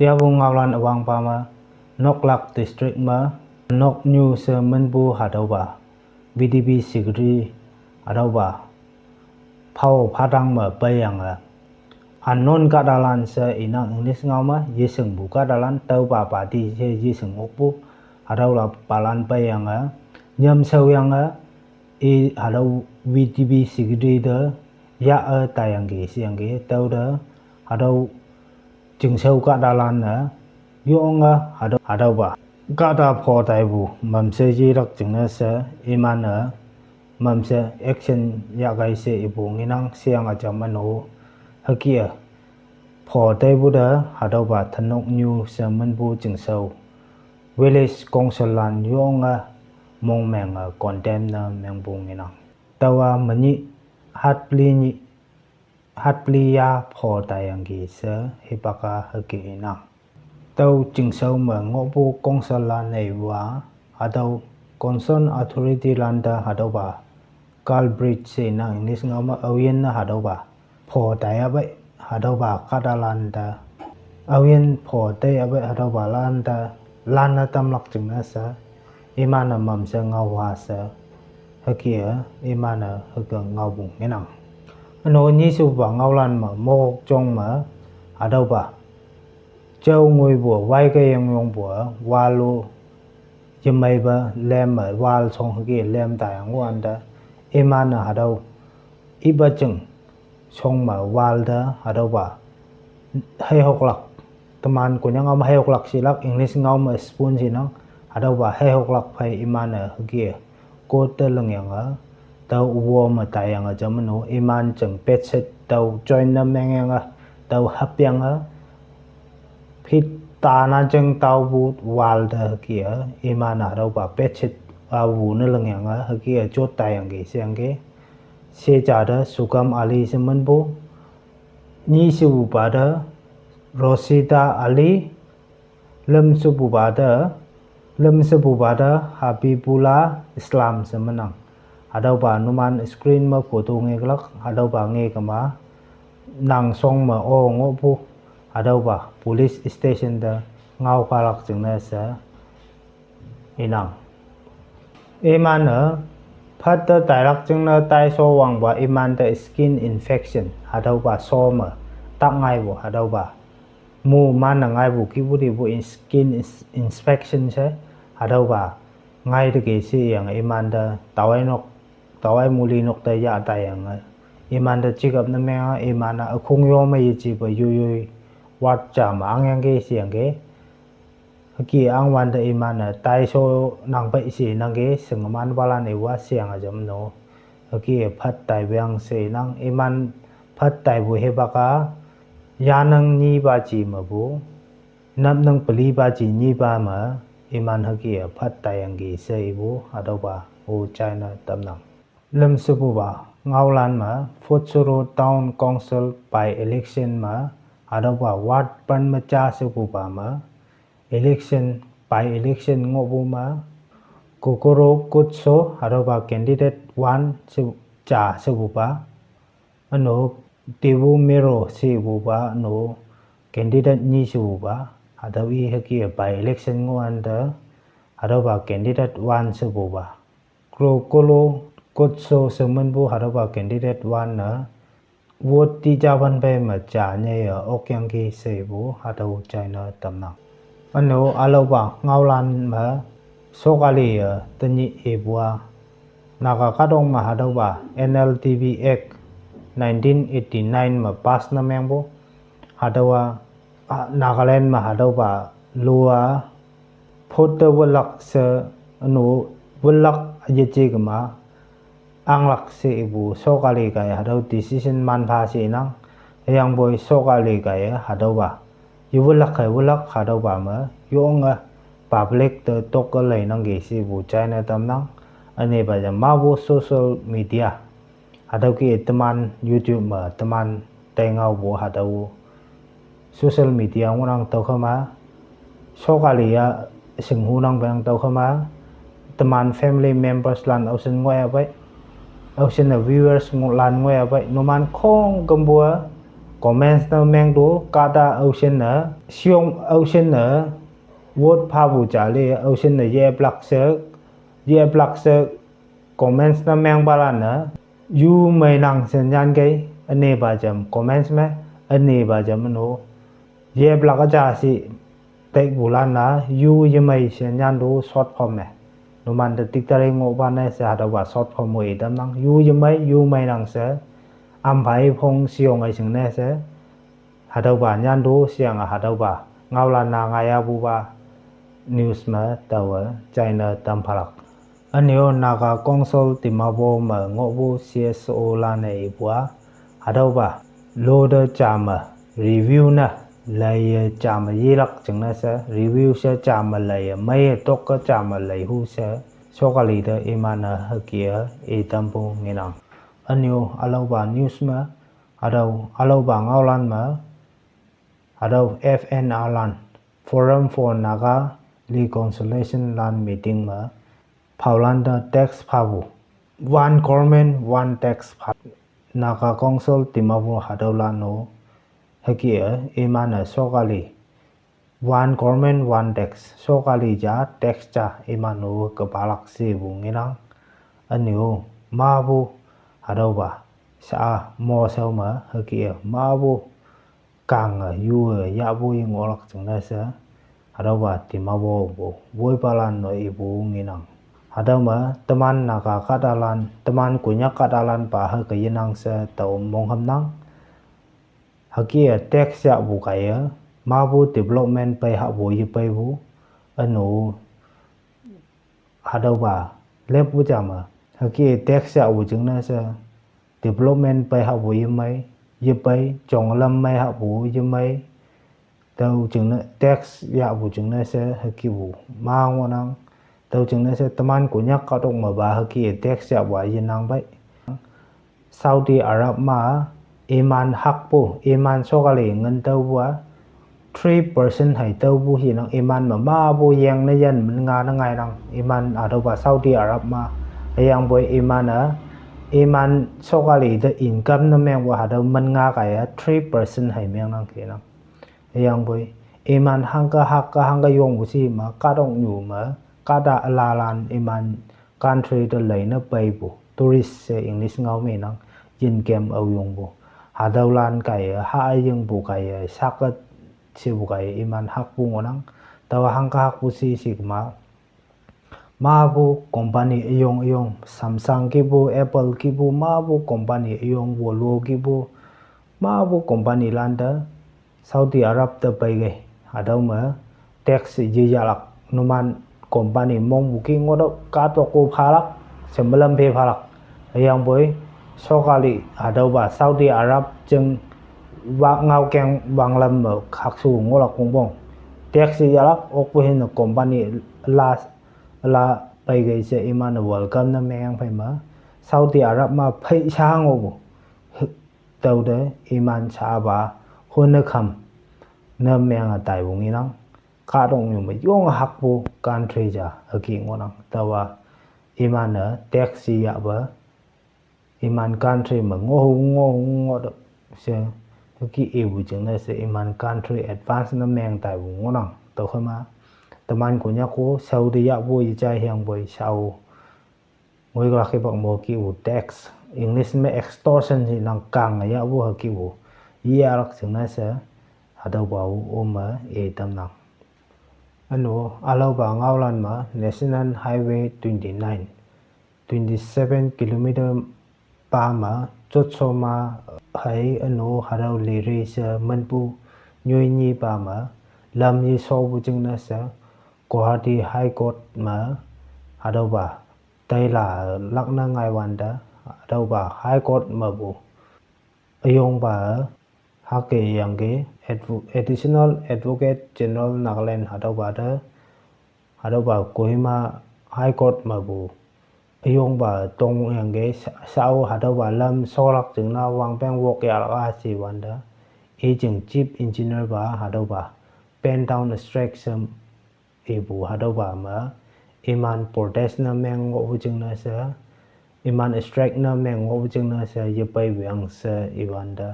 Tia bu ngawlan awang pa ma Noklak district ma Nok New Sermonbu hadauba VDB Sigri hadauba Pau Padang ma bayanga Anon kadalan se inang English ngawma yeseng bu kadalan tau ba pati je yeseng okbu hadaula palan bayanga nyam sawyanga hadau VDB Sigri de ya tayangge siangge tau de hadau jingsau kadalan na yonga hadau ba kada pho tai bu mamse ji rak jingna se imana mamse action ya gai se ibu nginang siang aja mano hakia pho tai bu da hadau ba thanok new sermon bu jingsau village kongsalan yonga mongmeng condemn na mengbu nginang tawa mani hatpli ya pho tayanggi se hipaka hakina tau jingsau ma ngobu kongsala neiwa hadau concern authority landa hadauba Calbridge se na English ngama awien na hadauba pho tayabai hadauba kadalanda awien pho tayabai hadauba landa lana tamlak jingna sa imana mamsa ngawa sa hakia imana haga ngawbung enang ano ni su ba ngawlan ma mo chong ma hadauba châu ngôi bùa vai cái yong bùa walu jemai ba lem ma wal chong hagia lem tai angwan da imana hadau iba cheng chong ma wal da hadauba hai hoklak teman ko nyang am hai hoklak silak English ngau ma spoon sinang hadauba hai hoklak phai imana hagia ko te lengyang tau wo ma tayang a jamano iman cheng petset tau join na mengyang tau hapyang phit ta na cheng tau bu wal da kia imana hadauba petset wu na lengyang hagia chot tayang ge siangge se cha da sukam ali semen bu ni su ba da Rosita Ali lem su bu ba da Habibullah Islam semenang hadauba numan screen ma photo ngeklak hadauba nge kama nang song ma o ngopu hadauba police station da ngau khalak jingna sa inang imana phatta tairak jingna tai so wangba iman da skin infection hadauba so ma tak ngai bo hadauba mu man ngai bu kibudi bu skin inspection se hadauba ngai de ge si yang iman da tawai muli nok ta ya ta yang iman da chikap na me imana akhung yo ma yi chi ba yu wat cha ma ang yang ge siang ge haki ang wan da imana tai so nang bai si nang ge sengman balan e wa siang a jam no haki phat tai byang se nang iman phat tai bu he ba ka ya nang ni ba chi ma bu nam nang pali ba chi ni ba ma iman haki phat tai yang ge se bu hadauba o China tamnang lem subu ba ngawlan ma Futsuru town council by election ma hadauba ward pan ma cha subu ba ma election by election ngobu ma kokoro kutso hadauba candidate 1 su cha subu ba ano tibu mero subu ba no candidate ni subu ba hadawi haki by election ngwanda hadauba candidate 1 subu ba krokolo kutso semenbu hadauba candidate 1 na vote ti jaban be ma cha nye okyang ki sebu hadau China tamnang ano aloba ngawlan ma sokali tani ebwa naga kadong ma hadauba NLTV Act 1989 ma pass na mengbo hadawa Nagaland ma hadauba lua photo walak se ano walak ajeche gama anglak se ibu sokali kaya hadau decision man pha se nang yang boy sokali kaya hadauba yuwalak hadauba ma yonga public to tokalai nang ge si bu China tamnang ane ba ja ma bo social media hadau ki teman YouTube ma teman tengau bo hadau social media ngang tau khama sokali ya singhu nang bang tau khama teman family members lan ausen ngoya bai ausen viewers lan ngoya bai noman khong gambua comments นะแมงดูกาตา ocean นะช่วง ocean นะ word พาบูจาเลย ocean นะเย่บลักเซอร์ comments นะแมงบาลานนะยูไม่นังสัญญาณไกอันนี้บาจำ comments ไหมอันนี้บาจำมันโหเย่บลักก็จะสิเตกบุลานนะยูยังไม่สัญญาณดู short form ไหมนูมันจะติ๊กตะเรงอบานในเสียดว่า short form วยดำนังยูยังไม่นังเสียอัมไพพงเสียงไอถึงแน่เสียหาดว่ายันดูเสียงหาดว่าเงาลานางายาบูบา news มาตัวใจเนตัมพลักอันนี้นากาคอนโซลติมาโบมางอบู CSO ลานในบัวหาดว่าโหลดจามรีวิวนะเลยจามยีลักจึงนะเสียรีวิวเสียจามเลยไม่ตกก็จามเลยหูเสียโชคลีเดอิมานะฮกียเอตัมปูเงินังอันนี้อาลาบา news มาอาลาบางเอาลันมาอาลา FN อาลัน Forum for Naga Reconciliation Land Meeting มาพาวลันดา text พาบู One Government One Text พาNaga Council ติมาบูหาดาวลานโนฮกียเอมานะโชคลี One Government One Text โชคลีจ้า text จ้าเอมาโนกับปาลักซีบูเงินังอันนี้มาบูหาดาวบาสะมอเซลมาฮกียมาบูกังยูยาบูยงอลักจังนะเสหาดาวบาติมาบูบวยปาลันโนอีบูเงินังหาดาวมาตมันนากาคาดาลันตมันกุญญาคาดาลันปาฮกยนังเสตอมงหำนังฮกียเท็กซ์ยาบูกายมาบู development ไปหาบูยไปบูอันโนหาดาวบาเล็บบูจามาฮกีเท็กซ์ยาบูจังนะเสdevelopment ไปหาบูยไหมยไปจงลำไม่หาบูยไหมเตาจึงนะ tax ยาบูจึงนะเสฮกีบูมางวนังเตาจึงนะเสตมันกุญยักก็ต้องมาบาฮกี tax ยาบายนังไปซาอุดีอาระมาเอมันฮักปูเอมันโชกะเลเงินเตาบัว 3% ให้เตาบูหินังเอมันมาบูยังในยันมันงานไงนังเอมันอาดว่าซาอุดีอาระมายังบ่เอมันนะเอมันโชกะลีเดอินคัมนะแมงว่าหาดมันงากาย 3% ให้แมงนังเคนังยังบ่เอมันหังกะยงบุสิมากะดองอยู่มากะดาลาลานเอมัน country เดเลยนะไปบุ tourist english เงาเมนังยินเกมเอายงบุหาดาวลานไก่หายังบุไก่ซักกะสิบุไก่เอมันฮักบุงนังแต่ว่าหังกะฮักบุสิสิกมาบูคอมพานียง Samsung กิบู Apple กิบูมาบูคอมพานียง Volvo กิบูมาบูคอมพานีลันดาซาอุดีอาระตะไปไงหาดาวมา tax จียาลักนุมันคอมพานีมองบุกิงวดกาตวกูพาลักเสมลัมเพพาลักยังบ่โชคาลีหาดาวบาซาอุดีอาระจึงวะเงาแกงบางลำคักสูงวลักคงบ่ง tax จียาลักออกไปเห็นคอมพานีลาไปไกเสอิมานวอลกัมนะแมงไปมาซาอุดีอาระมาไผช้างโอบุเตาเดอิมานชาบาฮุนนะคัมนะแมงตายบุงี้นังกะดงอยู่มายงฮักบูกันทรีจาฮกิงวนังแต่ว่าอิมานนะแท็กซี่ยะบะอิมานกันทรีมางอดเสฮกิเอบุจึงนะเสอิมานกันทรีแอดวานซ์นะแมงตายบุงนังตอเข้ามาตมันกุญญากูซาอุดียะบุยใจเฮียงบุยชาวมวยกลักบักโมกิว tax English ไม่ extortion สินังกังยะบุฮกิวยียรักจึงนะเสหาดาวาอุมาเอตัมนังอันโนอาลาบางเอาลันมา National Highway 27 kilometer ปามาจุดโซมาให้อันโนหาดาวลีรีเสมันปูยุยนีปามาลำยีโซบุจึงนะเสGuwahati High Court มาหาดาวบาไตลาลักนังไงวันดาดาวบา High Court มาบูอยงบาฮักเกยังเก Additional Advocate General Nagaland หาดาวบาเดหาดาวบาโกฮิมา High Court มาบูอยงบาตรงยังเกซาหาดาวบาลำโซลักจึงนาวางแป้งวกยาลักอาศิวันดาเอจึง Chief Engineer บาหาดาวบา Pen Down Extractionเอบูหาดาวามาอิมันโปรเทสนะแมงงอจึงนะเสอิมันเอ็กสแทรกนะแมงงอจึงนะเสยไปเวียงเสอีวันดา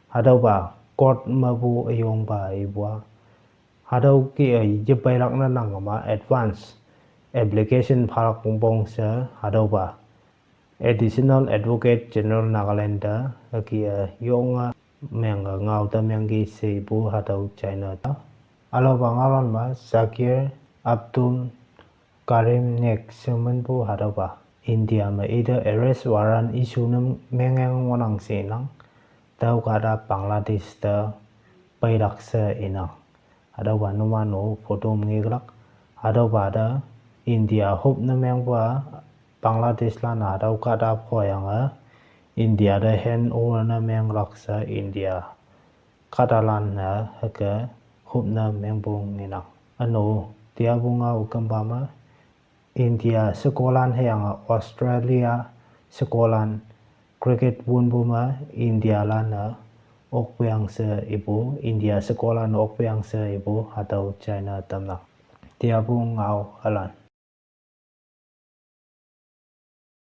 hadaw ba kot mabu ayong ba ibwa hadaw ki jipai lakna nang ma advance application phalak bongbong sa hadaw ba additional advocate general Nagaland ki yonga menga ngau ta mengi se bu hadaw China ta alo ba ngalon ba Zakir Abdul Karim nek semen bu hadaw ba India ma either arrest warrant issue nam mengang wanang se nang tau kada Bangladesh ta pairak sa inang hadaw ba numano photo ngiglak hadaw ba da India hop na meng ba Bangladesh la na hadaw kada phoyang India da hand over na meng laksa India kadalan na haka hop na meng bung inang ano tia bunga ukamba ma India sekolan hayang Australia sekolan cricket bun buma India lana okpyang se ibu India sekolan okpyang se ibu hadaw China tamna tia bung ngau halan